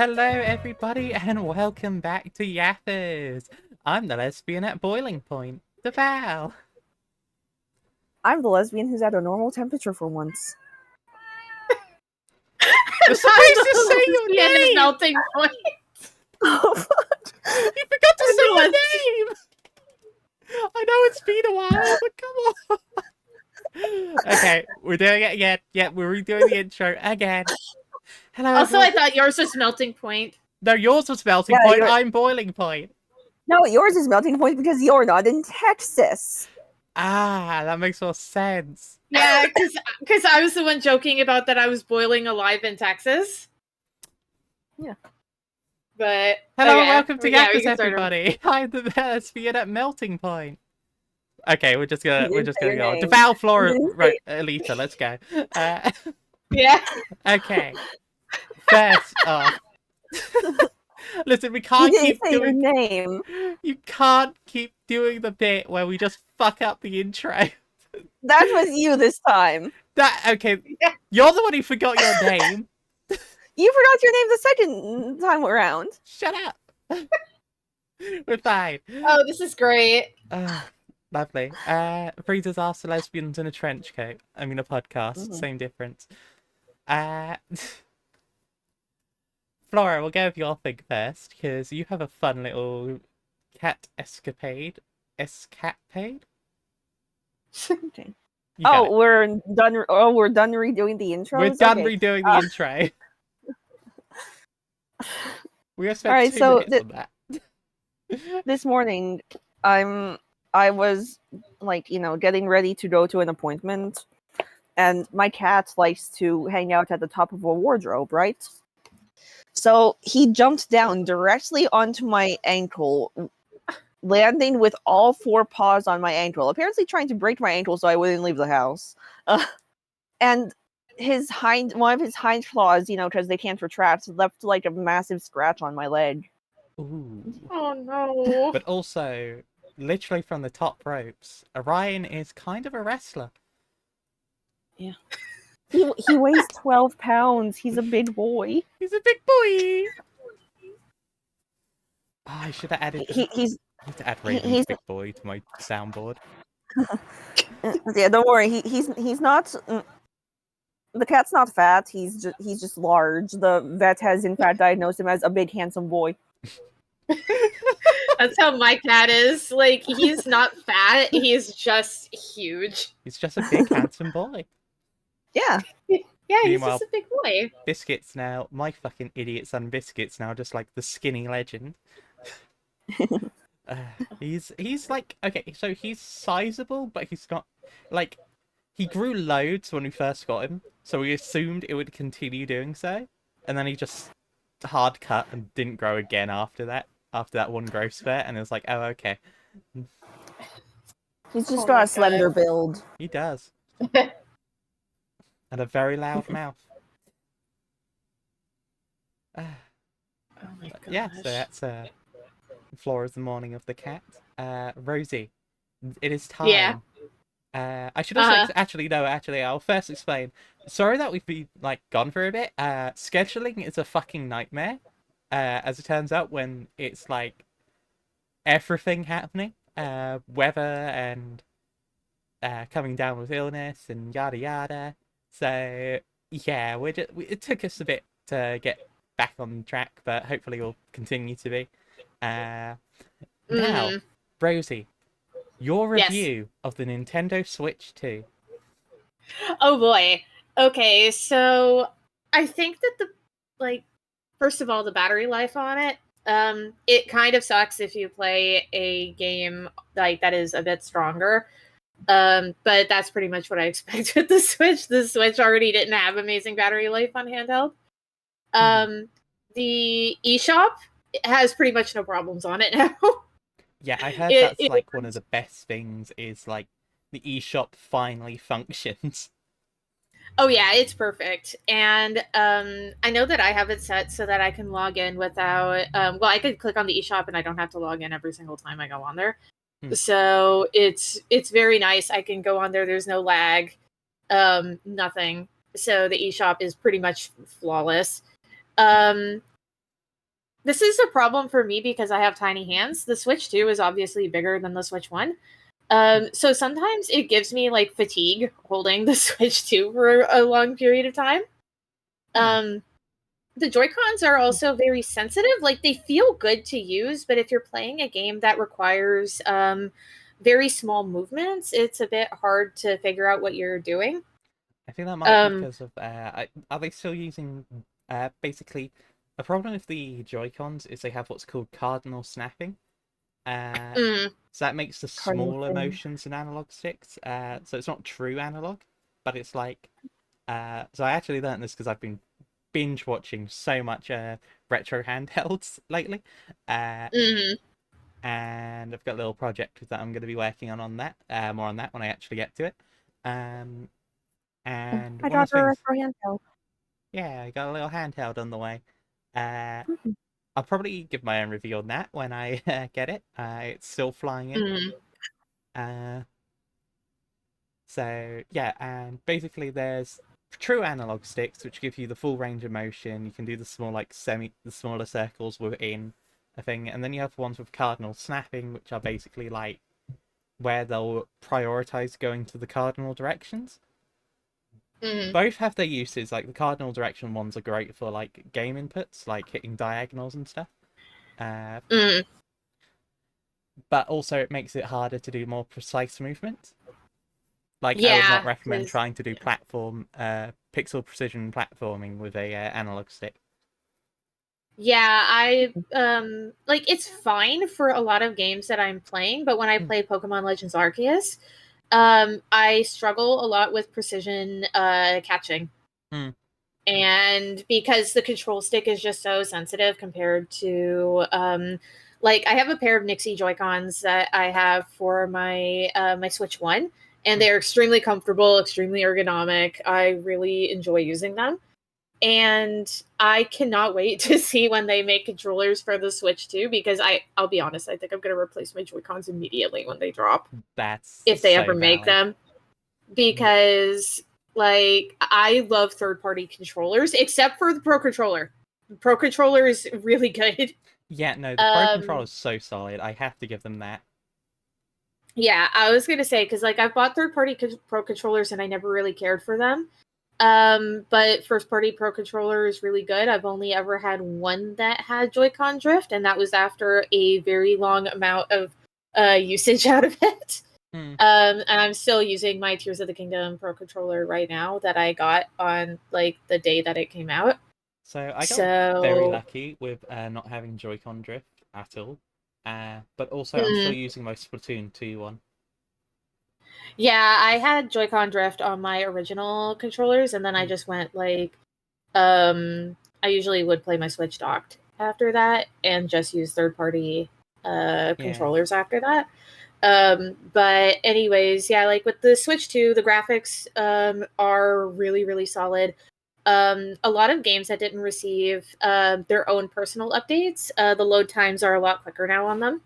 Hello, everybody, and welcome back to Yappers. I'm the lesbian at boiling point, the Val. I'm the lesbian who's at a normal temperature for once. You're supposed to say your at name! melting point. Oh, fuck. You forgot to say your name! I know it's been a while, but come on. Okay, we're doing it again. Yeah, we're redoing the intro again. Hello, Also, everyone. I thought yours was melting point. No, yours was melting Yeah, point, you're- I'm boiling point. No, yours is melting point because you're not in Texas. Ah, that makes more sense. Yeah, because I was the one joking about that I was boiling alive in Texas. Yeah. But Hello, okay, and welcome to we can Yappers, start over. everybody. I'm the lesbian at melting point. Okay, we're just gonna You didn't say go. your name. Deval, Flora, You didn't right, Alita, let's go. Yeah. Okay. First off, listen, we You can't didn't keep say your doing. name. You can't keep doing the bit where we just fuck up the intro. That was you this time. Okay, you're the one who forgot your name. You forgot your name the second time around. Shut up. We're fine. Oh, this is great. Lovely. Freezers asked the lesbians in a trench coat. I mean, a podcast. Same difference. Flora, we'll go with your thing first, because you have a fun little cat escapade. Escapade? Okay. You got it. We're done. Oh, we're done redoing the intros. We're done Okay. redoing the intro. We have spent Alright, 2 so minutes on that. This morning, I was like, getting ready to go to an appointment, and my cat likes to hang out at the top of a wardrobe, right? So he jumped down directly onto my ankle, landing with all 4 paws on my ankle, apparently trying to break my ankle so I wouldn't leave the house. And one of his hind claws, because they can't retract, left like a massive scratch on my leg. Ooh. Oh no. But also, literally from the top ropes, Orion is kind of a wrestler. Yeah. He weighs 12 pounds. He's a big boy. He's a big boy. Oh, I should have added. He's I need to add Raven's he's- big boy to my soundboard. yeah. Don't worry. He's not. The cat's not fat. He's just large. The vet has in fact diagnosed him as a big handsome boy. That's how my cat is. Like, he's not fat. He's just huge. He's just a big handsome boy. Yeah. Yeah, he's Meanwhile- just a big boy. Biscuits now, my fucking idiot son Biscuits now, just like the skinny legend. He's like, okay, so he's sizable, but he's not like, he grew loads when we first got him, so we assumed it would continue doing so, and then he just hard cut and didn't grow again after that one growth spurt, and it was like, oh, okay. He's just Oh got my a slender God. build. He does. And a very loud mouth. Oh my gosh. Yeah, so that's Flora's the morning of the cat. Rosie, it is time. Yeah. I should also actually I'll first explain. Sorry that we've been like gone for a bit. Scheduling is a fucking nightmare. As it turns out, when it's like everything happening, weather and coming down with illness and yada yada. So yeah, it took us a bit to get back on track, but hopefully we'll continue to be. Now, Rosie, your Yes. review of the Nintendo Switch 2. Oh boy. Okay, so I think that first of all, the battery life on it, it kind of sucks if you play a game like that is a bit stronger. But that's pretty much what I expect with the Switch. The Switch already didn't have amazing battery life on handheld. The eShop has pretty much no problems on it now. Yeah, I heard that's like one of the best things is like the eShop finally functions. Oh yeah, it's perfect. And I know that I have it set so that I can log in without I could click on the eShop and I don't have to log in every single time I go on there. So it's very nice. I can go on there, there's no lag. Nothing. So the eShop is pretty much flawless. this is a problem for me because I have tiny hands. The Switch 2 is obviously bigger than the Switch 1. So sometimes it gives me like fatigue holding the Switch 2 for a long period of time. The Joy-Cons are also very sensitive. Like, they feel good to use, but if you're playing a game that requires very small movements, it's a bit hard to figure out what you're doing. I think that might be because of are they still using basically a problem with the Joy-Cons is they have what's called cardinal snapping. So that makes the Cardinal smaller spinning. motions in analog sticks. So it's not true analog, but it's like so I actually learned this because I've been binge watching so much retro handhelds lately. And I've got a little project that I'm going to be working on that. More on that when I actually get to it. And I one of got the a things, retro handheld. yeah, I got a little handheld on the way. Uh, Mhm. I'll probably give my own review on that when I get it. It's still flying in. Uh, so yeah, and basically there's true analog sticks which give you the full range of motion. You can do the small the smaller circles within a thing, and then you have ones with cardinal snapping, which are basically like where they'll prioritize going to the cardinal directions. Both have their uses. Like the cardinal direction ones are great for like game inputs, like hitting diagonals and stuff. But also it makes it harder to do more precise movements. Like I would not Yeah, recommend because trying to do pixel precision platforming with a analog stick. yeah, I like it's fine for a lot of games that I'm playing, but when I play Pokemon Legends Arceus, I struggle a lot with precision catching. And because the control stick is just so sensitive compared to like I have a pair of Nixie Joy-Cons that I have for my my Switch 1, and they're extremely comfortable, extremely ergonomic. I really enjoy using them. And I cannot wait to see when they make controllers for the Switch 2 because I'll be honest, I think I'm going to replace my Joy-Cons immediately when they drop. That's If they so ever make valid. them, because like I love third-party controllers except for the Pro Controller. The Pro Controller is really good. Yeah, no, the Pro Controller is so solid. I have to give them that. Yeah, I was gonna say because like I've bought third-party Pro Controllers and I never really cared for them. But first-party Pro Controller is really good. I've only ever had one that had Joy-Con drift, and that was after a very long amount of usage out of it. And I'm still using my Tears of the Kingdom Pro Controller right now that I got on like the day that it came out. So I got very lucky with not having Joy-Con drift at all. But also I'm still using my Splatoon 2 one. Yeah, I had Joy-Con drift on my original controllers, and then I just went like, I usually would play my Switch docked after that, and just use third-party controllers after that. But anyways, yeah, like with the Switch 2, the graphics are really, really solid. A lot of games that didn't receive their own personal updates, the load times are a lot quicker now on them.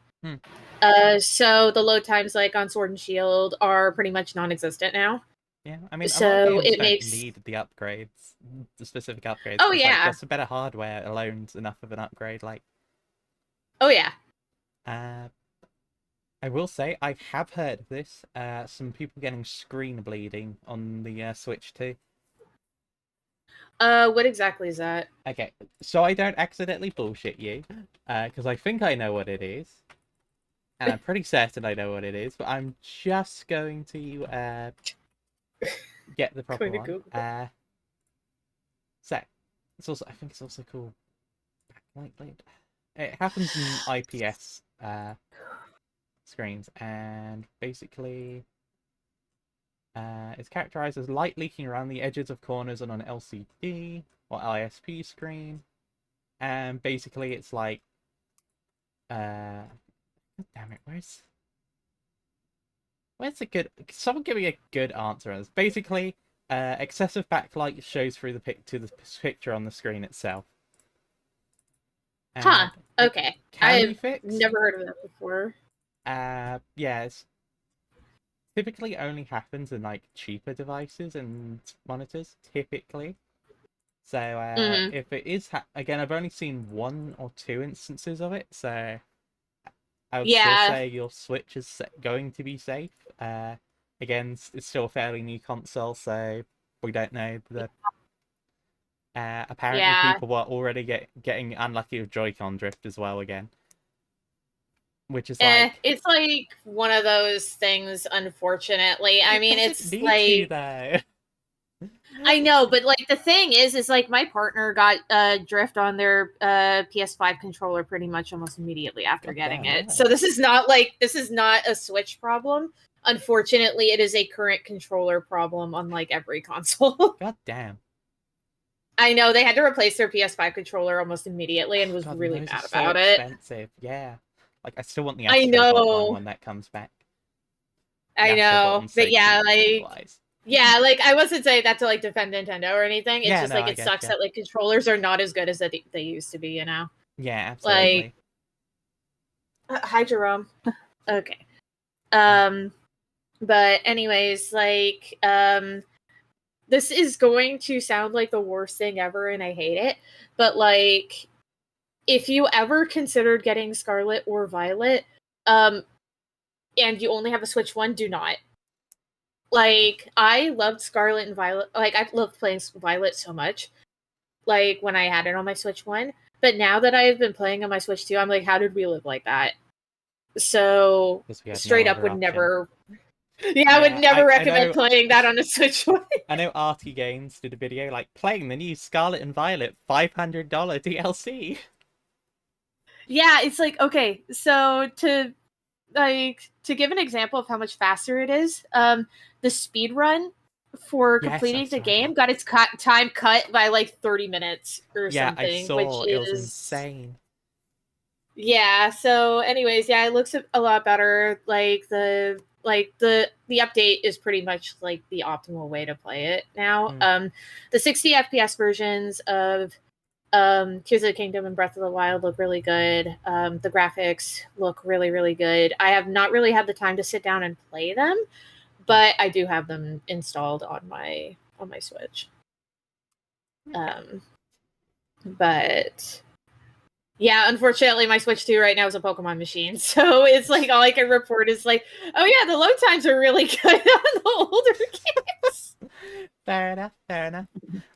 So the load times like on Sword and Shield are pretty much non-existent now. Yeah, I mean, a lot of So games it don't makes need the upgrades, the specific upgrades. oh It's like yeah, just the better hardware alone's enough of an upgrade. Like, oh yeah. I will say I have heard of this. Some people getting screen bleeding on the Switch 2. What exactly is that? Okay, so I don't accidentally bullshit you, because I think I know what it is, and I'm pretty certain I know what it is, but I'm just going to get the proper one. So it's also I think it's also called backlight bleed. It happens in IPS screens, and basically it's characterized as light leaking around the edges of corners on an LCD or ISP screen, and basically it's like damn it, where's a good, someone give me a good answer on this. Basically excessive backlight shows through to the picture on the screen itself. Huh. And Okay. can be I've fixed. never heard of that before. Yes. Typically only happens in like cheaper devices and monitors, typically. So Mhm. if it is, again, I've only seen 1 or 2 instances of it, so I would still Yeah. say your Switch is going to be safe. Again, it's still a fairly new console, so we don't know the. Apparently, Yeah. people were already getting unlucky with Joy-Con drift as well again, which is It's like one of those things, unfortunately. I mean, doesn't it's need to like though. I know, but like the thing is like my partner got drift on their PS5 controller pretty much almost immediately after God getting damn, it. really? So this is not a Switch problem. Unfortunately, it is a current controller problem on like every console. God damn. I know they had to replace their PS5 controller almost immediately and was God, really those are mad so about it. expensive. Yeah. Like, I still want the I Astrobot one know. when that comes back. The I Astrobot know. one's so But yeah, cheap like otherwise. yeah, like I wasn't saying that to like defend Nintendo or anything. It's Yeah, just no, like I it get sucks you. that like controllers are not as good as they used to be, you know? Yeah, Like absolutely. hi Jerome. Okay. Um but anyways, like this is going to sound like the worst thing ever and I hate it, but like if you ever considered getting Scarlet or Violet, and you only have a Switch one, do not. Like I loved Scarlet and Violet. Like I loved playing Violet so much. Like when I had it on my Switch one, but now that I've been playing on my Switch 2, I'm like, how did we live like that? So Because we had straight no up other would option. never. Yeah, I would Yeah, never I recommend know. playing that on a Switch one. I know Artie Games did a video like playing the new Scarlet and Violet $500 DLC. Yeah, it's like okay, so to give an example of how much faster it is, the speed run for Yes, I completing the saw game that. got its time cut by like 30 minutes or Yeah, I something, which saw. It was is insane. yeah. So, anyways, yeah, it looks a lot better. The update is pretty much like the optimal way to play it now. Mm. The 60 FPS versions of Tears of the Kingdom and Breath of the Wild look really good. The graphics look really, really good. I have not really had the time to sit down and play them, but I do have them installed on my Switch. But yeah, unfortunately, my Switch 2 right now is a Pokemon machine, so it's like all I can report is like, oh yeah, the load times are really good on the older games. Fair enough, fair enough.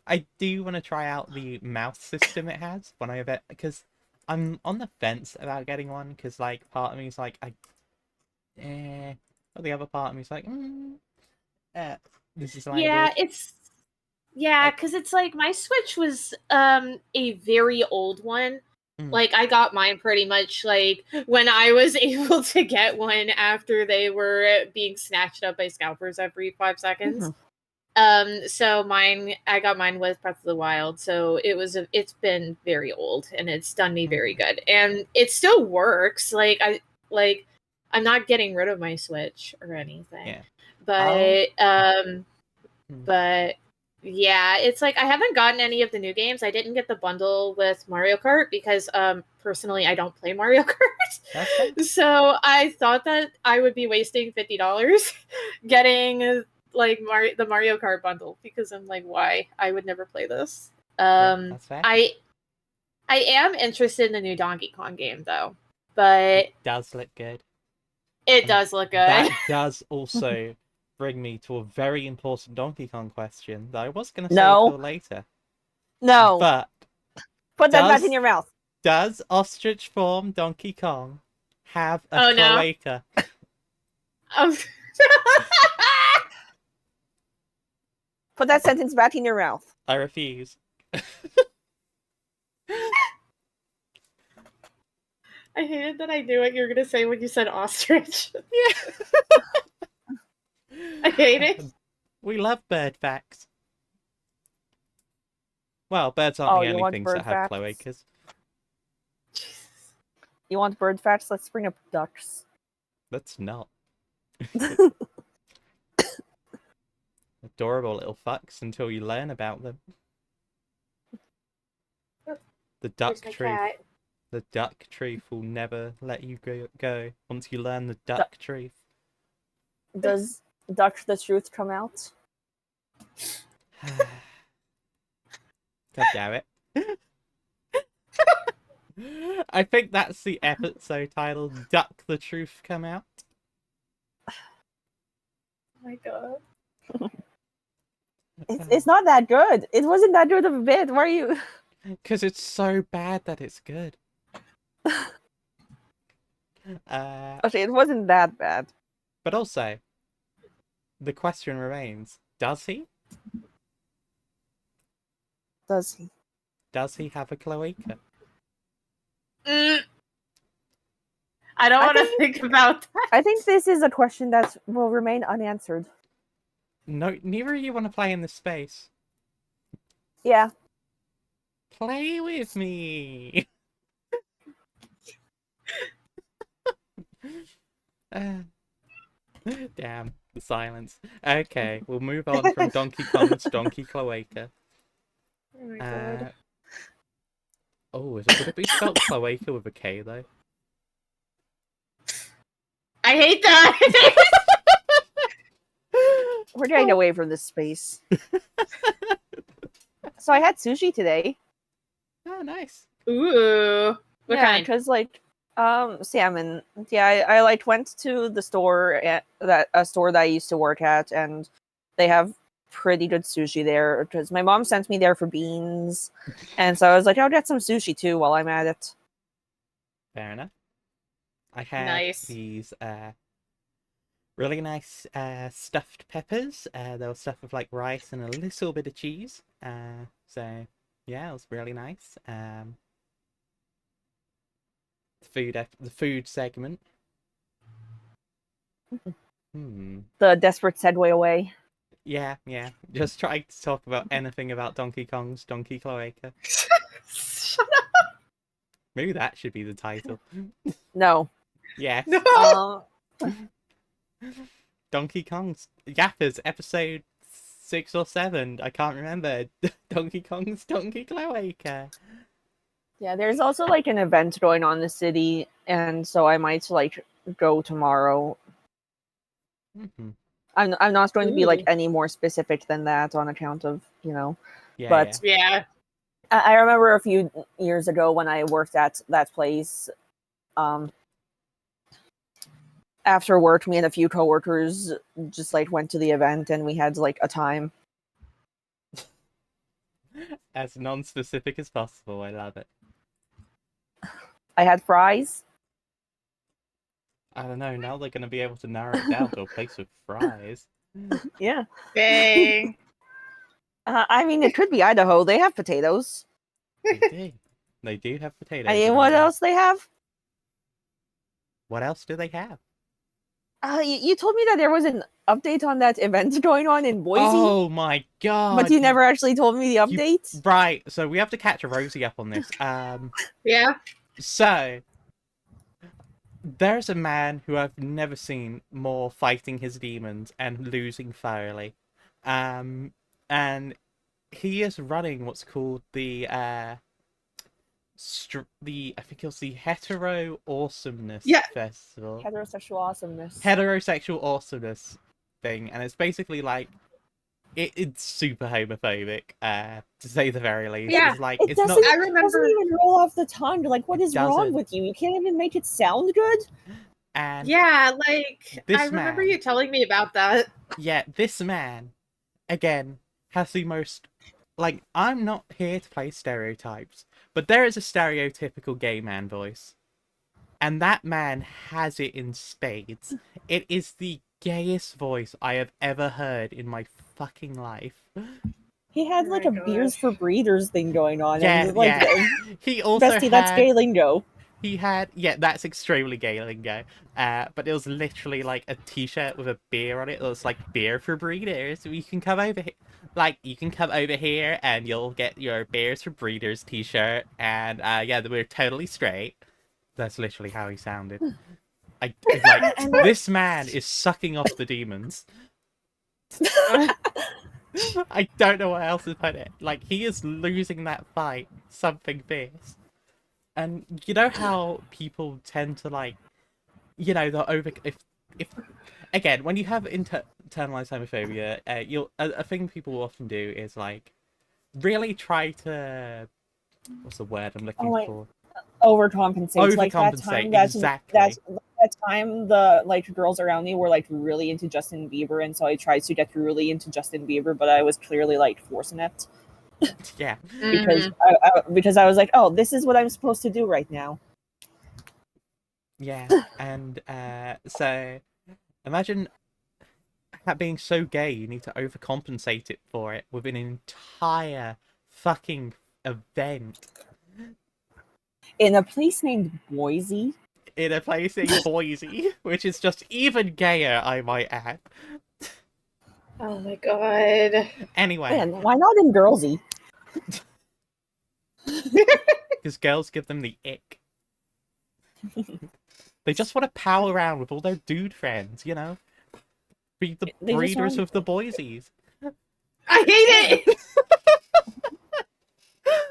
I do want to try out the mouse system it has when I have it, because I'm on the fence about getting one, because like part of me is like, but the other part of me is like, uh, this is Yeah, language. yeah, Like, because it's like my Switch was a very old one. mm, Like I got mine pretty much like when I was able to get one after they were being snatched up by scalpers every 5 seconds. So I got mine with Breath of the Wild, so it's been very old and it's done me very good, and it still works. I'm not getting rid of my Switch or anything, yeah. but Mm, but yeah, it's like I haven't gotten any of the new games. I didn't get the bundle with Mario Kart because personally I don't play Mario that's fair. Kart. So I thought that I would be wasting $50 getting like the Mario Kart bundle because I'm like, why? I would never play this. Yeah, that's fair. I am interested in the new Donkey Kong game though, but It does look good. it And does look good. that does also bring me to a very important Donkey Kong question that I was going to save till later. No. But Put that back in your mouth. does ostrich form Donkey Kong have a Oh, no. cloaca? Oh. Put that sentence back in your mouth. I refuse. I hated that I knew what you were gonna say when you said ostrich. Yeah. I hate it. We love bird facts. Well, birds aren't the you only want things bird that have facts? cloacas. You want bird facts? Let's bring up ducks. Let's not. Adorable little fucks until you learn about them. The duck truth. The duck truth will never let you go once you learn the duck truth. Does Duck the Truth come out? God damn it. I think that's the episode title, Duck the Truth Come Out. Oh my god. It's not that good. It wasn't that good of a bit. Why are you? Because it's so bad that it's good. Actually, it wasn't that bad. But also, the question remains, does he? Does he? Does he have a cloaca? I don't want to think about that. I think this is a question that will remain unanswered. No, neither of you want to play in this space. Yeah. Play with me! Damn, the silence. Okay, we'll move on from Donkey Kong's Donkey Cloaca. Oh my god. Would it be spelled cloaca with a K though? I hate that! We're getting away from this space. So I had sushi today. Oh, nice. Ooh. What yeah, kind? because salmon. Yeah, I like went to the store a store that I used to work at, and they have pretty good sushi there. Because my mom sent me there for beans, and so I was like, I'll get some sushi too while I'm at it. Fair enough. I had Nice. these really nice stuffed peppers. They were stuffed with like rice and a little bit of cheese. So yeah, it was really nice. The food segment. The desperate segue away. Yeah. Just trying to talk about anything about Donkey Kong's Donkey Cloaca. Shut up. Maybe that should be the title. No. Yes. No. Donkey Kong's Yappers episode 6 or 7. I can't remember. Donkey Kong's Donkey Cloaca. Yeah, there's also like an event going on in the city, and so I might like go tomorrow. Mm-hmm. I'm not going to be like Ooh. any more specific than that on account of Yeah, but Yeah. I remember a few years ago when I worked at that place. After work, me and a few coworkers just like went to the event, and we had like a time. As non-specific as possible. I love it. I had fries. I don't know. Now they're going to be able to narrow it down to a place with fries. Yeah. Dang. I mean, it could be Idaho. They have potatoes. They do. They do have potatoes. I mean, in what Idaho. else they have? What else do they have? You told me that there was an update on that event going on in Boise. Oh my god! But you never actually told me the update. Right. So we have to catch Rosie up on this. Yeah. So there's a man who I've never seen more fighting his demons and losing thoroughly. And he is running what's called the I think it was the Hetero Awesomeness Festival. Heterosexual awesomeness. Heterosexual Awesomeness thing, and it's basically like it's super homophobic, to say the very least. Yeah. It's like It it's not. doesn't, I remember- doesn't even roll off the tongue. Like, what is wrong doesn't. with you? You can't even make it sound good. And Yeah, like This I remember man- you telling me about that. yeah, this man, again, has the most. Like, I'm not here to play stereotypes, but there is a stereotypical gay man voice. And that man has it in spades. It is the gayest voice I have ever heard in my fucking life. He had Oh like my a beers gosh. for breeders thing going on. Yeah, and like, He also bestie, that's gay lingo. He had, that's extremely gay lingo. But it was literally like a t-shirt with a beer on it. It was like beer for breeders. You can come over here. Like, you can come over here and you'll get your Bears for Breeders t-shirt. And we're totally straight. That's literally how he sounded. This man is sucking off the demons. I don't know what else to put it. Like, he is losing that fight. Something fierce. And you know how people tend to like, they'll if again, when you have internalized homophobia, a thing people often do is like, really try to, what's the word I'm looking for? Overcompensate. Like that Overcompensate, time exactly. that time the like girls around me were like really into Justin Bieber, and so I tried to get really into Justin Bieber, but I was clearly like forcing it Yeah. because I was like, oh, this is what I'm supposed to do right now. Yeah, and so imagine being so gay you need to overcompensate it for it with an entire fucking event In a place named Boise. in a place in Boise, which is just even gayer, I might add. Oh my god. Anyway, Man, why not in Girlsy? because girls give them the ick. They just want to pal around with all their dude friends, you know? Be the They just breeders want- of the Boise's. I hate it!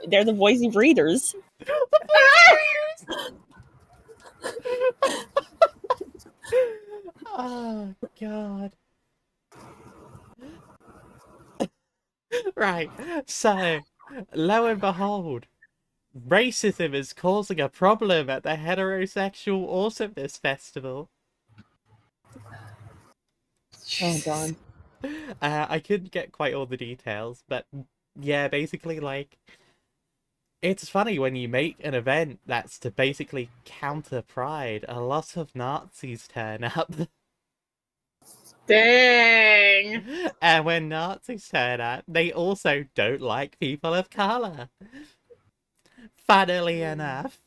They're the Boise breeders. Oh, God. Right, so, lo and behold, racism is causing a problem at the heterosexual awesomeness festival. Oh god. I couldn't get quite all the details, but yeah, basically, like, it's funny when you make an event that's to basically counter pride, a lot of Nazis turn up. Dang. And when Nazis turn up, they also don't like people of color. Funnily enough.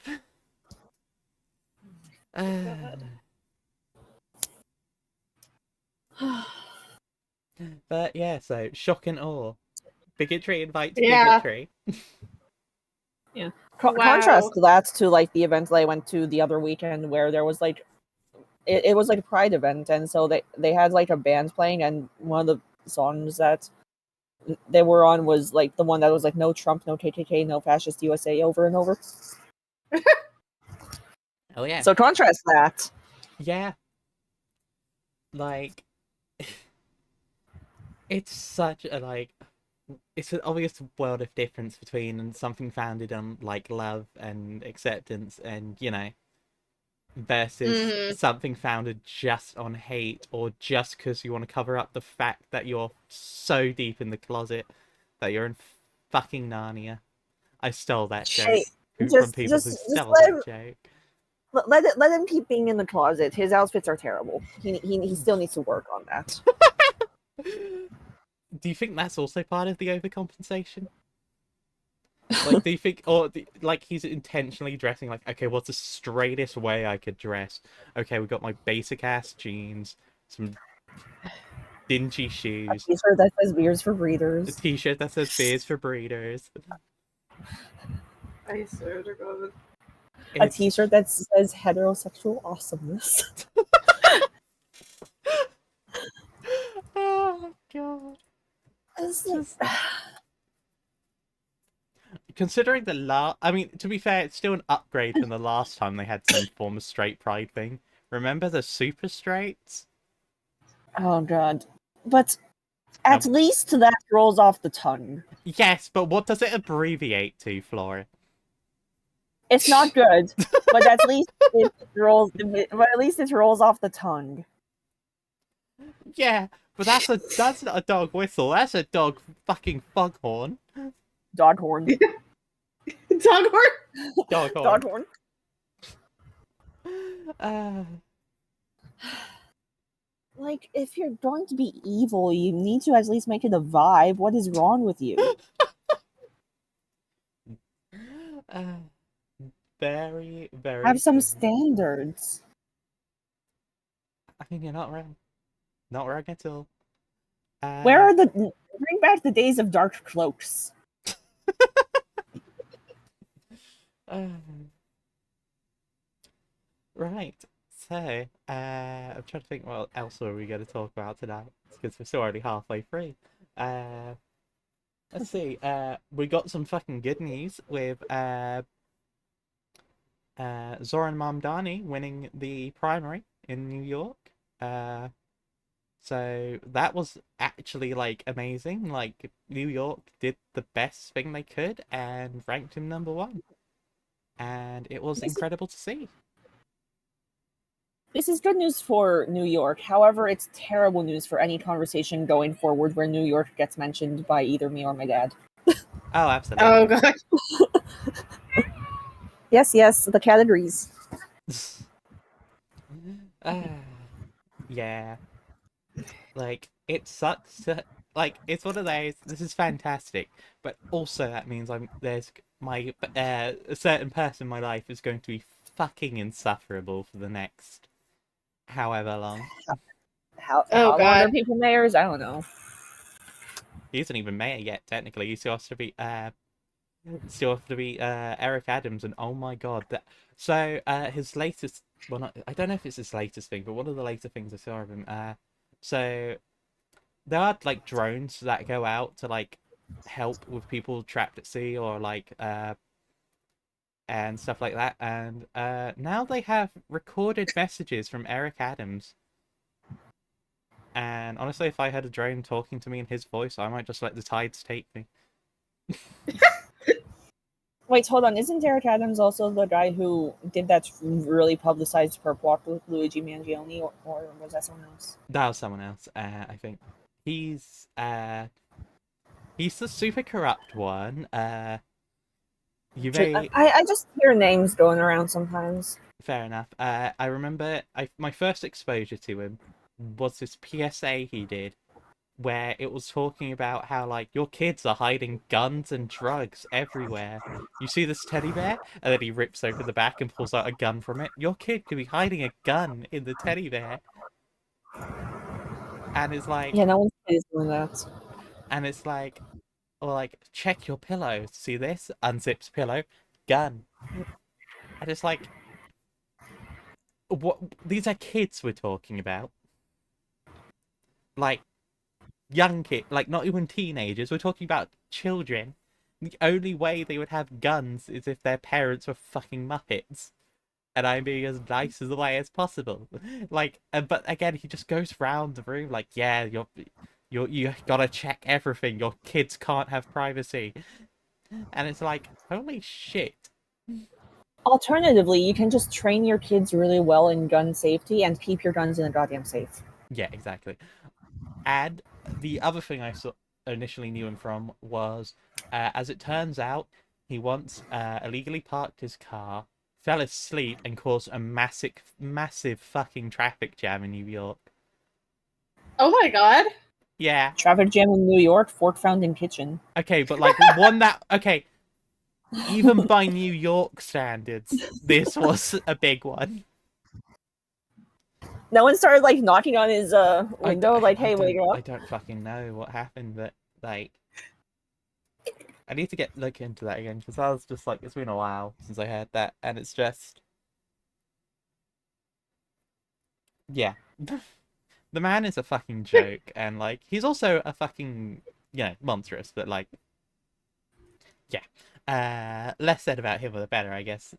But yeah, so shock and awe. Bigotry invites Yeah. bigotry. Wow. Contrast that to like the event that I went to the other weekend where there was like it was like a pride event, and so they had like a band playing, and one of the songs that they were on was like the one that was like no Trump, no KKK, no fascist USA over and over. Oh yeah. So contrast that. Yeah. Like it's such a like it's an obvious world of difference between something founded on like love and acceptance and, you know, versus something founded just on hate or just because you want to cover up the fact that you're so deep in the closet that you're in fucking Narnia. I stole that joke Hey, from people who stole that joke. Let him keep being in the closet. His outfits are terrible. He still needs to work on that. Do you think that's also part of the overcompensation? Like, do you think, or like he's intentionally dressing like, okay, what's the straightest way I could dress? Okay, we got my basic ass jeans, some dingy shoes, A t-shirt that says "Beers for a Breeders," t-shirt that says "Beers for Breeders." I swear to God. a t-shirt that says "Heterosexual Awesomeness." Oh god! It's like, Just considering I mean, to be fair, it's still an upgrade from the last time they had some form of straight pride thing. Remember the super straights? oh god! But at least that rolls off the tongue. Yes, but what does it abbreviate to, Flora? It's not good, but at least it rolls. But at least it rolls off the tongue. Yeah, but that's not a dog whistle. That's a dog fucking foghorn. Doghorn. Doghorn? Doghorn. Doghorn. Like, if you're going to be evil, you need to at least make it a vibe. What is wrong with you? Very, very. Have some standards. I mean, you're not wrong. Not wrong at all. Where are bring back the days of dark cloaks? Right. So, I'm trying to think what else are we going to talk about tonight, because we're still already halfway through. Let's see. We got some fucking good news with Zoran Mamdani winning the primary in New York. So that was actually like amazing. Like New York did the best thing they could and ranked him number one. And it was incredible to see. This is good news for New York. However, it's terrible news for any conversation going forward where New York gets mentioned by either me or my dad. Oh, absolutely. Oh god. Yes, the cat agrees. Yeah. Like, it sucks to like it's one of those, this is fantastic, but also that means there's my a certain person in my life is going to be fucking insufferable for the next however long. How Oh long god. are people mayors? I don't know. He isn't even mayor yet, technically. He still has to be Eric Adams, and oh my god, that so his latest, well, not, I don't know if it's his latest thing, but one of the later things I saw of him, so there are like drones that go out to like help with people trapped at sea or like and stuff like that, and now they have recorded messages from Eric Adams. And honestly, if I had a drone talking to me in his voice, I might just let the tides take me. Wait, hold on. Isn't Derek Adams also the guy who did that really publicized perp walk with Luigi Mangione, or was that someone else? That was someone else, I think. He's he's the super corrupt one. You may I just hear names going around sometimes. Fair enough. I remember my first exposure to him was this PSA he did where it was talking about how like your kids are hiding guns and drugs everywhere. You see this teddy bear, and then he rips open the back and pulls out a gun from it. Your kid could be hiding a gun in the teddy bear, and it's like, Yeah, no one's doing that. and it's like, or like, check your pillow. See this? Unzips pillow, gun, and it's like, what? These are kids we're talking about, like young kid, like not even teenagers. We're talking about children. The only way they would have guns is if their parents were fucking muppets. And I'm being as nice as the way as possible. Like, but again, he just goes round the room like, yeah, you gotta check everything. Your kids can't have privacy. And it's like, holy shit. Alternatively, you can just train your kids really well in gun safety and keep your guns in a goddamn safe. Yeah, exactly. And the other thing I initially knew him from was, as it turns out, he once illegally parked his car, fell asleep, and caused a massive fucking traffic jam in New York. Oh my god. Yeah. Traffic jam in New York, fork found in kitchen. Okay, but like one that okay, even by New York standards, this was a big one. No one started like knocking on his window, like, "Hey, wake up!" I don't fucking know what happened, but like, I need to look into that again because I was just like, it's been a while since I heard that, and it's just, yeah, the man is a fucking joke, and like, he's also a fucking, monstrous, but like, yeah, less said about him the better, I guess.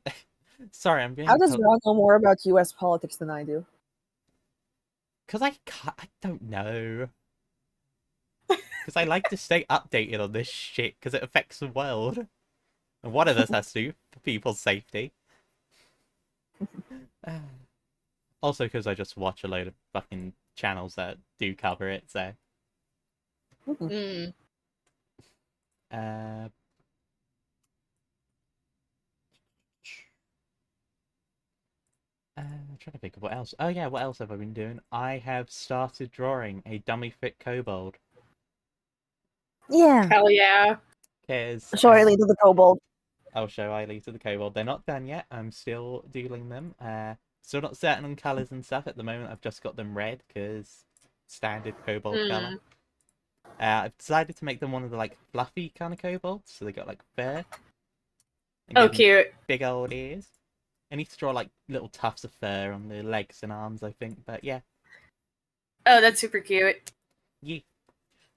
Sorry, I'm How being does Ron know more about U.S. politics than I do? because I don't know. Because I like to stay updated on this shit because it affects the world. And one of us has to for people's safety. Also because I just watch a load of fucking channels that do cover it, so. Mm. Uh, I'm trying to think of what else. Oh yeah, what else have I been doing? I have started drawing a dummy fit kobold. Yeah. Hell yeah. Because Show Eileen to the kobold. I'll show Eileen to the kobold. They're not done yet. I'm still doodling them. Still not certain on colours and stuff at the moment. I've just got them red because standard kobold colour. I've decided to make them one of the like fluffy kind of kobolds, so they got like fur. Oh, cute. Big old ears. I need to draw like little tufts of fur on the legs and arms, I think. But yeah. Oh, that's super cute. Yeah.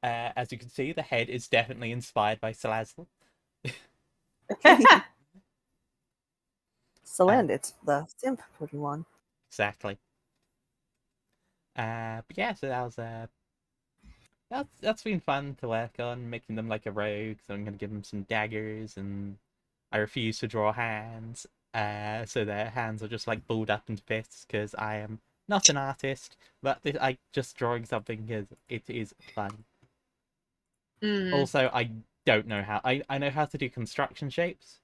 As you can see, the head is definitely inspired by Salazzle. Salandit, the simp Pokemon. Exactly. But yeah, so that's been fun to work on, making them like a rogue. So I'm gonna give them some daggers, and I refuse to draw hands. So their hands are just like balled up into fists because I am not an artist, but I just drawing something because it is fun. Also, I don't know how. I know how to do construction shapes.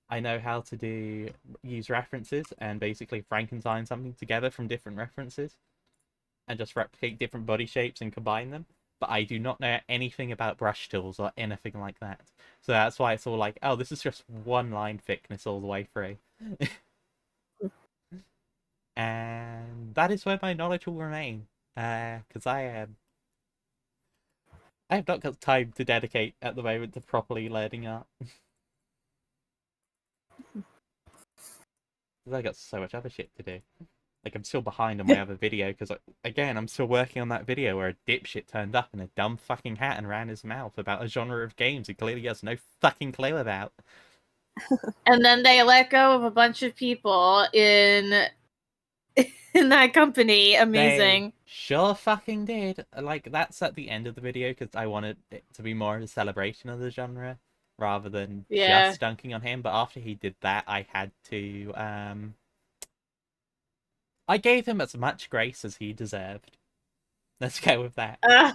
I know how to use references and basically Frankenstein something together from different references and just replicate different body shapes and combine them. But I do not know anything about brush tools or anything like that. So that's why it's all like, oh, this is just one line thickness all the way through. And that is where my knowledge will remain. Because I have not got time to dedicate at the moment to properly learning art. Because I got so much other shit to do. Like, I'm still behind on my other video, because, again, I'm still working on that video where a dipshit turned up in a dumb fucking hat and ran his mouth about a genre of games he clearly has no fucking clue about. And then they let go of a bunch of people in that company. Amazing. They sure fucking did. Like, that's at the end of the video, because I wanted it to be more of a celebration of the genre, rather than just dunking on him. But after he did that, I had to, I gave him as much grace as he deserved. Let's go with that. And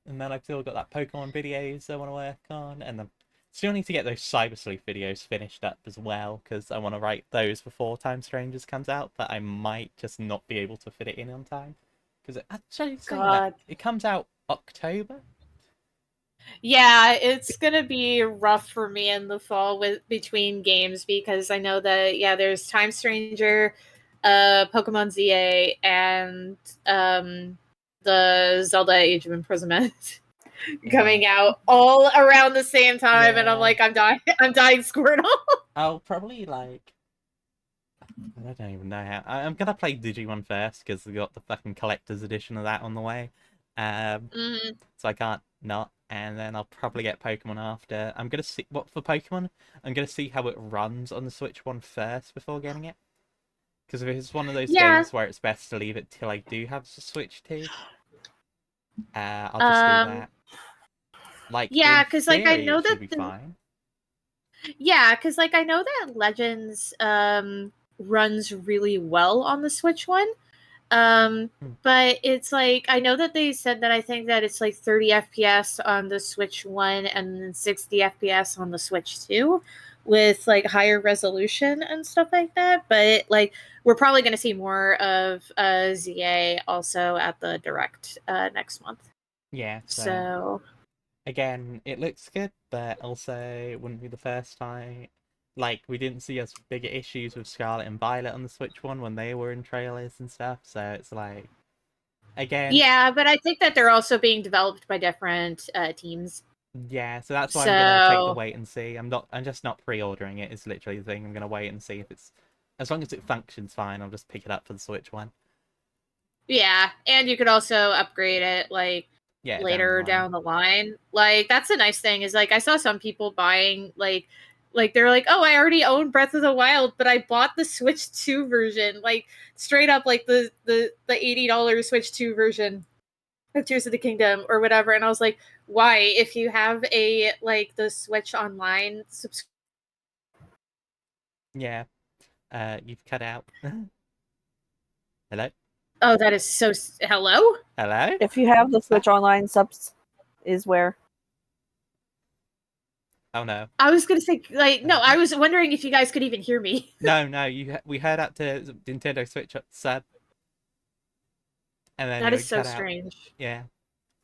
then I've still got that Pokemon videos I want to work on, and then still need to get those Cyber Sleuth videos finished up as well, because I want to write those before Time Strangers comes out, but I might just not be able to fit it in on time. Because actually, it comes out October. Yeah, it's gonna be rough for me in the fall between games, because I know that there's Time Stranger, Pokemon ZA, and the Zelda Age of Imprisonment coming out all around the same time, and I'm like, I'm dying Squirtle. I'll probably I don't even know how. I'm gonna play Digimon first because we got the fucking collector's edition of that on the way. So I can't not. And then I'll probably get Pokemon after. I'm gonna see for Pokemon. I'm gonna see how it runs on the Switch one first before getting it. Because if it's one of those games where it's best to leave it till I do have the Switch 2, I'll just do that. Because I know that be fine. Yeah, because I know that Legends runs really well on the Switch one. But it's I know that they said that I think that it's 30 FPS on the Switch 1 and then 60 FPS on the Switch 2 with higher resolution and stuff like that. But we're probably going to see more of ZA also at the Direct next month. Yeah. So again, it looks good, but also it wouldn't be the first time. We didn't see as bigger issues with Scarlet and Violet on the Switch one when they were in trailers and stuff. So it's again. Yeah, but I think that they're also being developed by different teams. Yeah, so that's why I'm gonna take the wait and see. I'm just not pre-ordering it. It's literally the thing. I'm gonna wait and see if it's, as long as it functions fine, I'll just pick it up for the Switch one. Yeah, and you could also upgrade it later down the line. That's the nice thing is I saw some people buying they're oh, I already own Breath of the Wild, but I bought the Switch 2 version, straight up the $80 Switch 2 version of Tears of the Kingdom or whatever. And I was like, why? If you have a the Switch Online subscription. Yeah. You've cut out. Hello? Oh, that is so... Hello? Hello? If you have the Switch Online, subs is where? Oh, no. I was going to say, no, I was wondering if you guys could even hear me. No, we heard up to Nintendo Switch sub. And then that is so strange. Out. Yeah.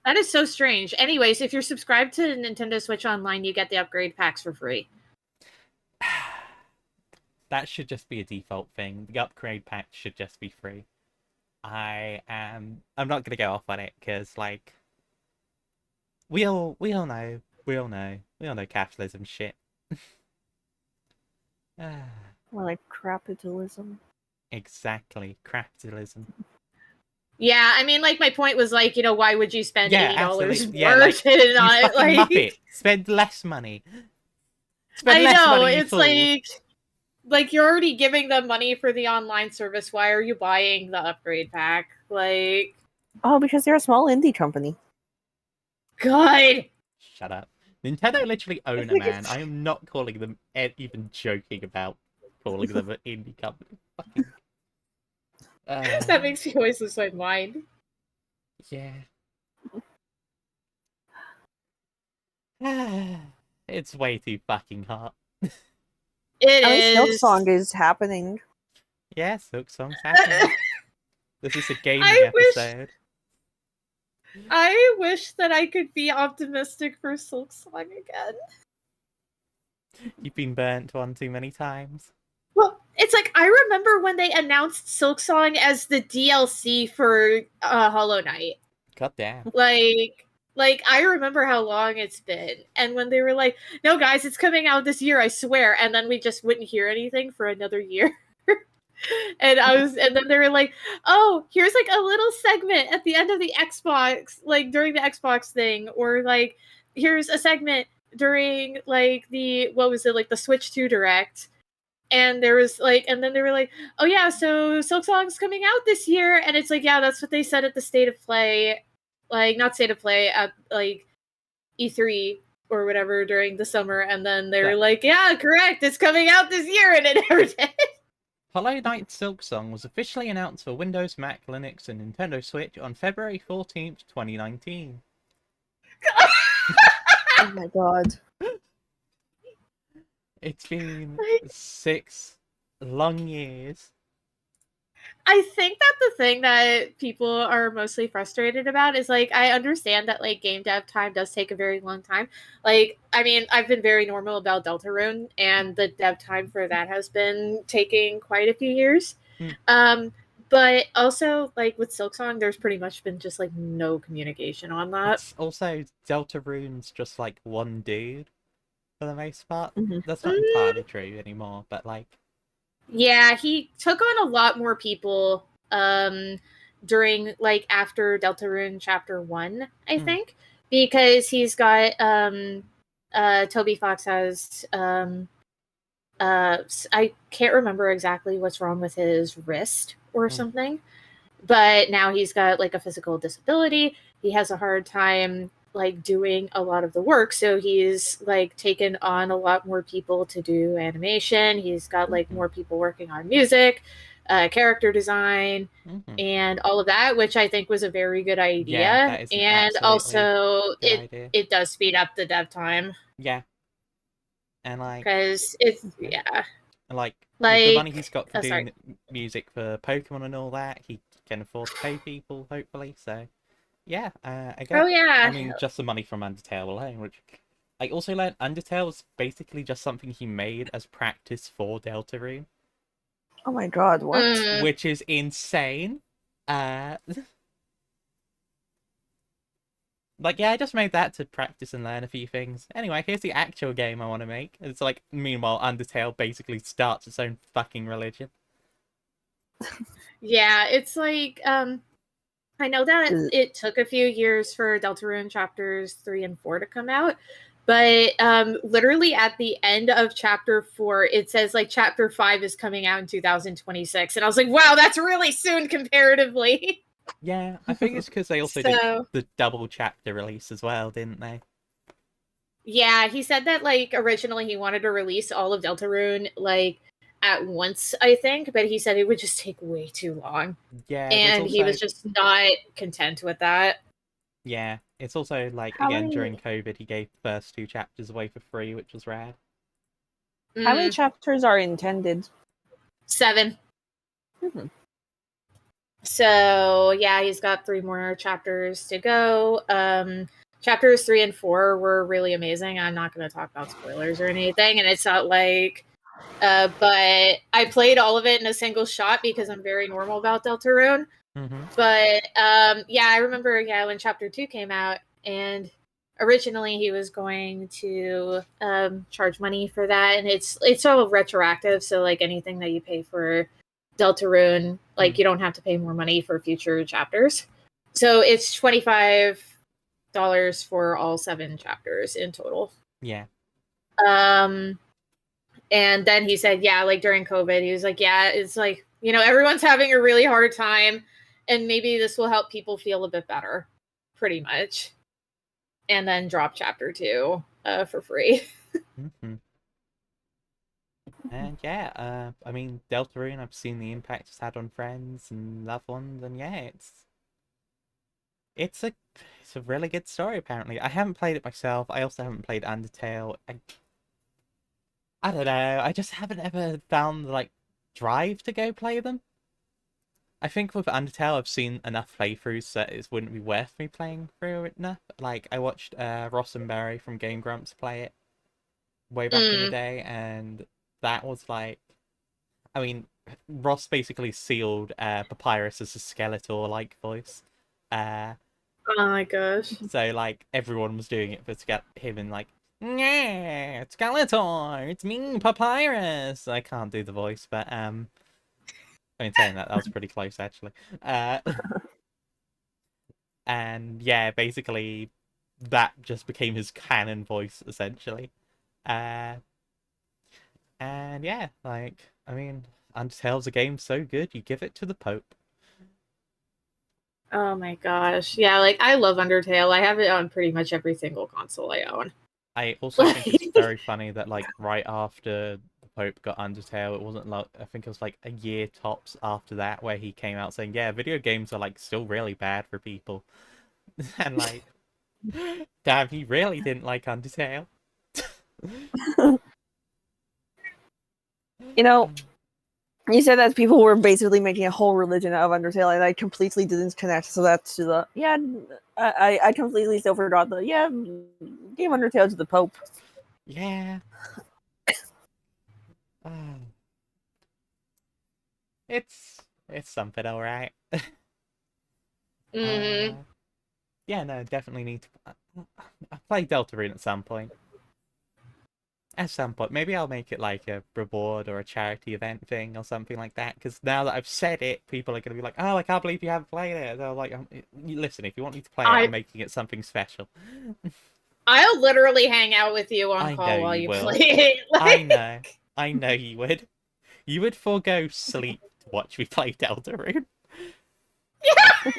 That is so strange. Anyways, if you're subscribed to Nintendo Switch Online, you get the upgrade packs for free. That should just be a default thing. The upgrade pack should just be free. I'm not gonna go off on it because we all know capitalism shit. More capitalism. Exactly, capitalism. Yeah, I mean, my point was why would you spend $80 more on it? Muppet. Spend less money. Spend less money, it's like, you're already giving them money for the online service. Why are you buying the upgrade pack? Like, Oh, because they're a small indie company. God. Shut up. Nintendo literally I own a think man. it's- I am not calling them even joking about calling them an indie company. Fucking. That makes me always lose my mind. Yeah. It's way too fucking hot. It I mean, Silk is. Song is happening. Yeah, Silk Song's happening. This is a gaming I episode. wish that I could be optimistic for Silk Song again. You've been burnt one too many times. Well, it's like, I remember when they announced Silk Song as the DLC for Hollow Knight. God damn. Like I remember how long it's been, and when they were like, "No, guys, it's coming out this year, I swear," and then we just wouldn't hear anything for another year. And then they were like, "Oh, here's like a little segment at the end of the Xbox, like during the Xbox thing, or like here's a segment during like the what was it, like the Switch 2 Direct." And there was like, and then they were like, "Oh yeah, so Silk Song's coming out this year," and it's like, yeah, that's what they said at the State of Play, like not State of Play, at like E3 or whatever during the summer, and then they were like, "Yeah, correct, it's coming out this year," and it never did. Hollow Knight Silk Song was officially announced for Windows, Mac, Linux, and Nintendo Switch on February 14th, 2019. Oh my god. It's been 6 long years. I think that the thing that people are mostly frustrated about is like, I understand that like game dev time does take a very long time. Like, I mean, I've been very normal about Deltarune, and the dev time for that has been taking quite a few years. But also like with Silksong, there's pretty much been just like no communication on that. It's also Deltarune's just like one dude for the most part. Mhm. That's not entirely true anymore, but like, Yeah, he took on a lot more people during like after Deltarune chapter 1, I think, because he's got Toby Fox has I can't remember exactly what's wrong with his wrist or something, but now he's got like a physical disability. He has a hard time like doing a lot of the work, so he's like taken on a lot more people to do animation. He's got like more people working on music, character design, and all of that, which I think was a very good idea. Yeah, that is an and absolutely also good idea. it does speed up the dev time. Yeah. And like, because it's yeah. And like Like, with the money he's got for sorry. doing music for Pokemon and all that, he can afford to pay people, hopefully. So, yeah, I guess. Oh yeah. I mean, just the money from Undertale alone, which I also learned Undertale was basically just something he made as practice for Deltarune, Oh my god, what? which is insane. Like, yeah, I just made that to practice and learn a few things. Anyway, here's the actual game I want to make. It's like, meanwhile, Undertale basically starts its own fucking religion. Yeah, it's like I know that it took a few years for Deltarune chapters 3 and 4 to come out, but literally at the end of chapter 4, it says like chapter 5 is coming out in 2026, and I was like, wow, that's really soon comparatively. Yeah, I think it's because they also did the double chapter release as well, didn't they? Yeah, he said that like originally he wanted to release all of Deltarune like at once, I think, but he said it would just take way too long. Yeah, and he was just not content with that. Yeah, it's also like, again, during COVID, he gave the first 2 chapters away for free, which was rad. How many chapters are intended? 7. So yeah, he's got 3 more chapters to go. Chapters 3 and 4 were really amazing. I'm not going to talk about spoilers or anything, and it's not like but I played all of it in a single shot because I'm very normal about Deltarune. But yeah, I remember when chapter 2 came out, and originally he was going to charge money for that, and it's all retroactive, so like anything that you pay for Deltarune, like you don't have to pay more money for future chapters. So it's $25 for all 7 chapters in total. Yeah. And then he said, yeah, like during COVID, he was like, yeah, it's like, you know, everyone's having a really hard time, and maybe this will help people feel a bit better, pretty much. And then drop chapter 2 for free. Mm-hmm. And yeah, I mean, Deltarune, I've seen the impact it's had on friends and loved ones, and yeah, it's a really good story. Apparently, I haven't played it myself. I also haven't played Undertale. I don't know. I just haven't ever found the like drive to go play them. I think with Undertale, I've seen enough playthroughs that it wouldn't be worth me playing through it enough. Like I watched Ross and Barry from Game Grumps play it way back in the day, and that was like, I mean, Ross basically sealed Papyrus as a Skeletor-like voice. Oh my gosh. So like everyone was doing it to get him in like, yeah, Skeletor, it's me, Papyrus. I can't do the voice, but I mean, saying that was pretty close actually. And yeah, basically that just became his canon voice essentially. And yeah, like I mean, Undertale's a game so good you give it to the Pope. Oh my gosh. Yeah, like I love Undertale. I have it on pretty much every single console I own. I also think it's very funny that like right after the Pope got Undertale, it wasn't like, I think it was like a year tops after that where he came out saying, yeah, video games are like still really bad for people. And like, damn, he really didn't like Undertale. You know, you said that people were basically making a whole religion out of Undertale, and I completely didn't connect. So that's to the I completely still forgot the gave Undertale to the Pope. Yeah. It's something, all right. Yeah, no, definitely need to. I'll play Deltarune at some point. At some point, maybe I'll make it like a reward or a charity event thing or something like that. Because now that I've said it, people are going to be like, "Oh, I can't believe you haven't played it." They're like, "Listen, if you want me to play it, I'm making it something special." I'll literally hang out with you on I call know while you you will. play it. Like... I know you would. You would forego sleep to watch me play Deltarune. Yeah.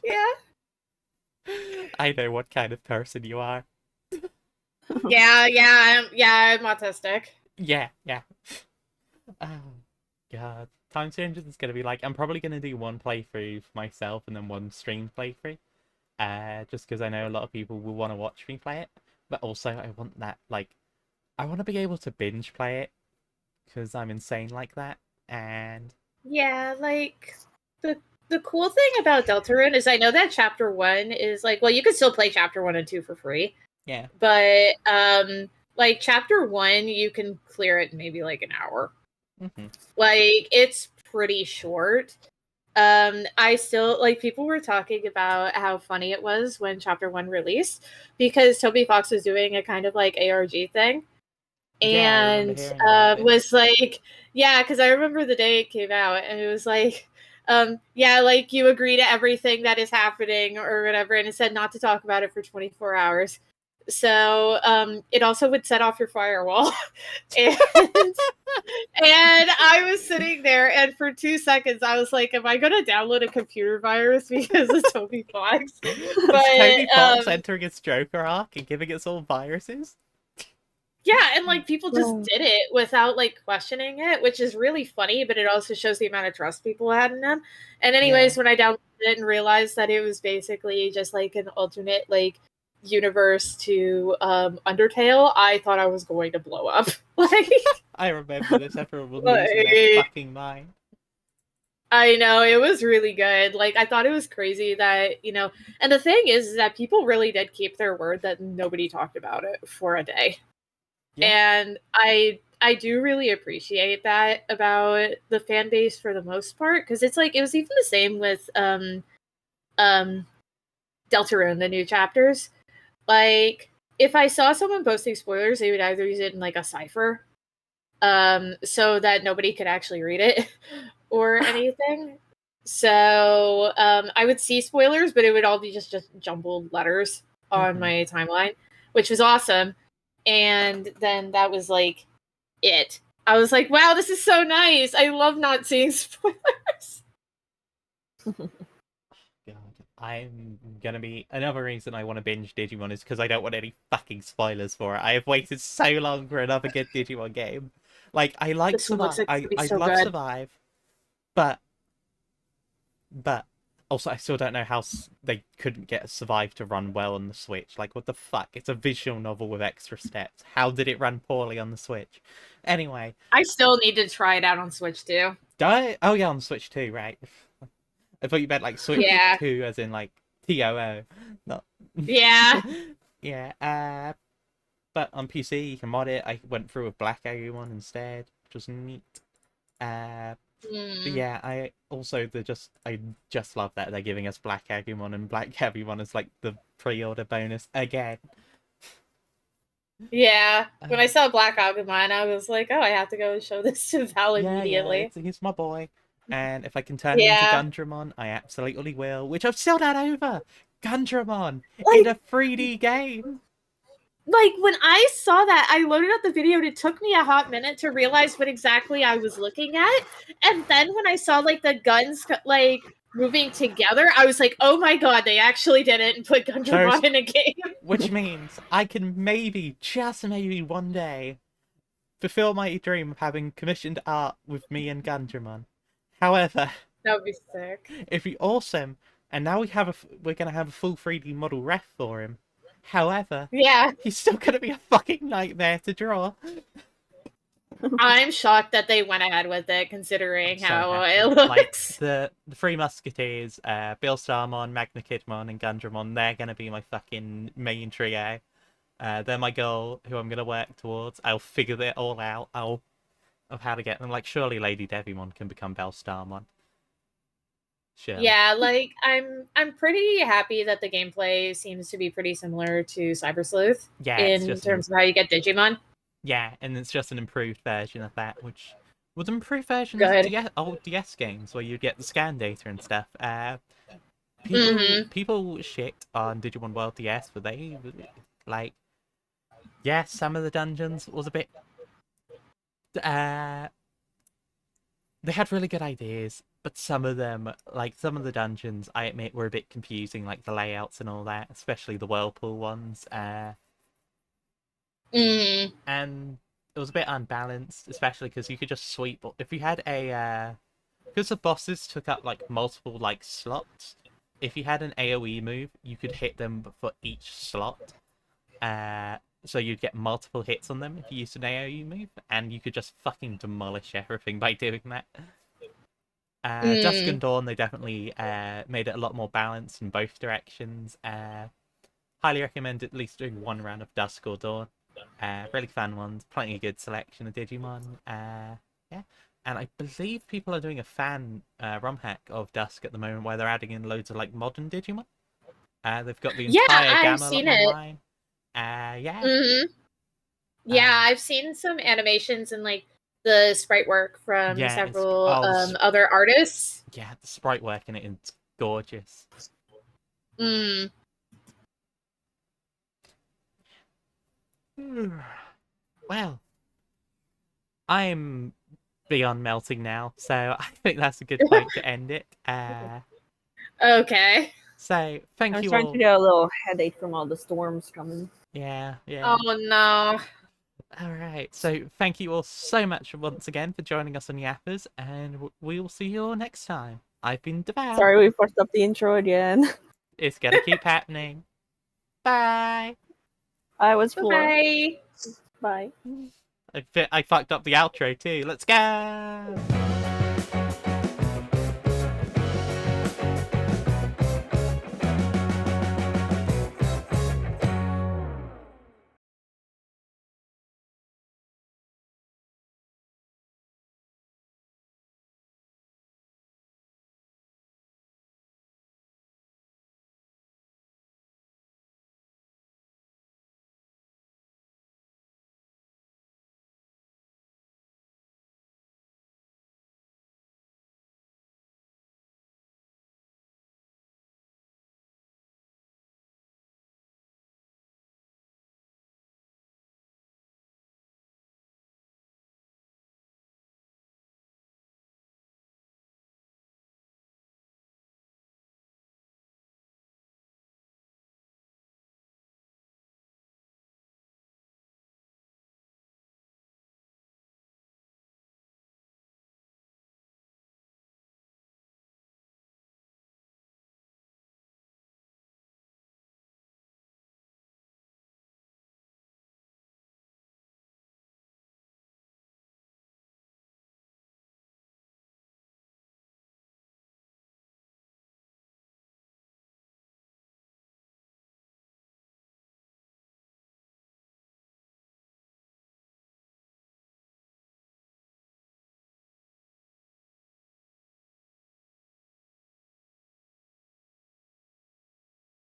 Yeah. I know what kind of person you are. Yeah, I'm autistic. Yeah. Oh, God. Time Changes is going to be like, I'm probably going to do one playthrough for myself and then one stream playthrough. Just because I know a lot of people will want to watch me play it. But also, I want that, like, I want to be able to binge play it. Because I'm insane like that. And yeah, like, the cool thing about Deltarune is I know that Chapter 1 is, like, well, you can still play Chapter 1 and 2 for free. Yeah. But, like, Chapter 1, you can clear it in maybe, like, an hour. Mm-hmm. Like, it's pretty short. I still, like, people were talking about how funny it was when Chapter 1 released, because Toby Fox was doing a kind of, like, ARG thing. Yeah, I remember And hearing about it. was like, yeah, because I remember the day it came out, and it was like, yeah, like, you agree to everything that is happening or whatever, and it said not to talk about it for 24 hours. So it also would set off your firewall. And I was sitting there, and for 2 seconds I was like, am I going to download a computer virus because of Toby Fox? But Toby Fox entering its Joker arc and giving us all viruses? Yeah, and like people just did it without like questioning it, which is really funny, but it also shows the amount of trust people had in them. And anyways, when I downloaded it and realized that it was basically just like an alternate like universe to Undertale, I thought I was going to blow up. Like, I remember this, everyone was losing their fucking mind. I know, it was really good. Like, I thought it was crazy that, you know, and the thing is that people really did keep their word that nobody talked about it for a day. Yeah. And I do really appreciate that about the fan base for the most part, because it's like it was even the same with Deltarune, the new chapters. Like, if I saw someone posting spoilers, they would either use it in like a cipher, so that nobody could actually read it or anything. So I would see spoilers, but it would all be just jumbled letters on my timeline, which was awesome. and then that was like it. I was like, wow, this is so nice. I love not seeing spoilers. God, I'm gonna be another reason I want to binge Digimon is because I don't want any fucking spoilers for it. I have waited so long for another good Digimon game. Like I like This one looks Survive, like it's gonna be I so love good. Survive, but also I still don't know how they couldn't get Survive to run well on the Switch. Like what the fuck? It's a visual novel with extra steps. How did it run poorly on the Switch? Anyway, I still need to try it out on Switch too. oh yeah, on the Switch too, right? I thought you meant like Switch Yeah. 2 as in like TOO. Not Yeah. yeah, but on PC you can mod it. I went through with Black Agumon instead, which was neat. But yeah, I just love that they're giving us Black Agumon and Black Agumon as like the pre-order bonus again. Yeah. When I saw Black Agumon, I was like, oh, I have to go show this to Val immediately. Yeah, he's my boy. And if I can turn him into Yeah. Gundramon, I absolutely will. Which I've still not over. Gundramon Like- in a 3D game. Like when I saw that, I loaded up the video and it took me a hot minute to realize what exactly I was looking at. And then when I saw like the guns like moving together, I was like, oh my god, they actually did it and put Gundramon in a game. Which means I can maybe, just maybe one day, fulfill my dream of having commissioned art with me and Gundramon. However, That would be sick. it'd be awesome. And now we're gonna have a full 3D model ref for him. However, Yeah. he's still gonna be a fucking nightmare to draw. I'm shocked that they went ahead with it, considering So how happy. it Like looks. the Three Musketeers, Bill Starmon, Magna Kidmon, and Gundramon, they're gonna be my fucking main trio. They're my goal, who I'm gonna work towards. I'll figure it all out. Of how to get them. Like surely Lady Devimon can become Belle Starmon. Sure. Yeah, like I'm pretty happy that the gameplay seems to be pretty similar to Cyber Sleuth Yeah, it's in just terms of how you get Digimon. yeah, and it's just an improved version of that, which was an improved version Good. of old DS games where you get the scan data and stuff. Mhm. People shit on Digimon World DS, but they like, yeah, some of the dungeons was a bit. They had really good ideas, but some of them, like some of the dungeons, I admit were a bit confusing, like the layouts and all that, especially the whirlpool ones. Mm. And it was a bit unbalanced, especially because you could just sweep. If you had a, because the bosses took up like multiple like slots. If you had an AOE move, you could hit them for each slot. So you'd get multiple hits on them if you used an AOE move, and you could just fucking demolish everything by doing that. Dusk and Dawn, they definitely made it a lot more balanced in both directions. Highly recommend at least doing one round of Dusk or Dawn. Really fun ones, plenty of good selection of Digimon. Yeah, and I believe people are doing a fan ROM hack of Dusk at the moment where they're adding in loads of like modern Digimon. They've got the Yeah, entire I've gamma seen it. online. Yeah. Mhm. Yeah, I've seen some animations and like the sprite work from Yeah, several oh, other artists. yeah, the sprite work in it is gorgeous. Mm. Well, I'm beyond melting now, so I think that's a good point to end it. Okay. So thank I'm you starting all. to get a little headache from all the storms coming. Yeah, yeah. Oh no. All right. So thank you all so much once again for joining us on Yappers, and we will see you all next time. I've been Deval. Sorry we fucked up the intro again. It's gonna keep happening. Bye. I was Floor. Bye. Bye. I fucked up the outro too. Let's go.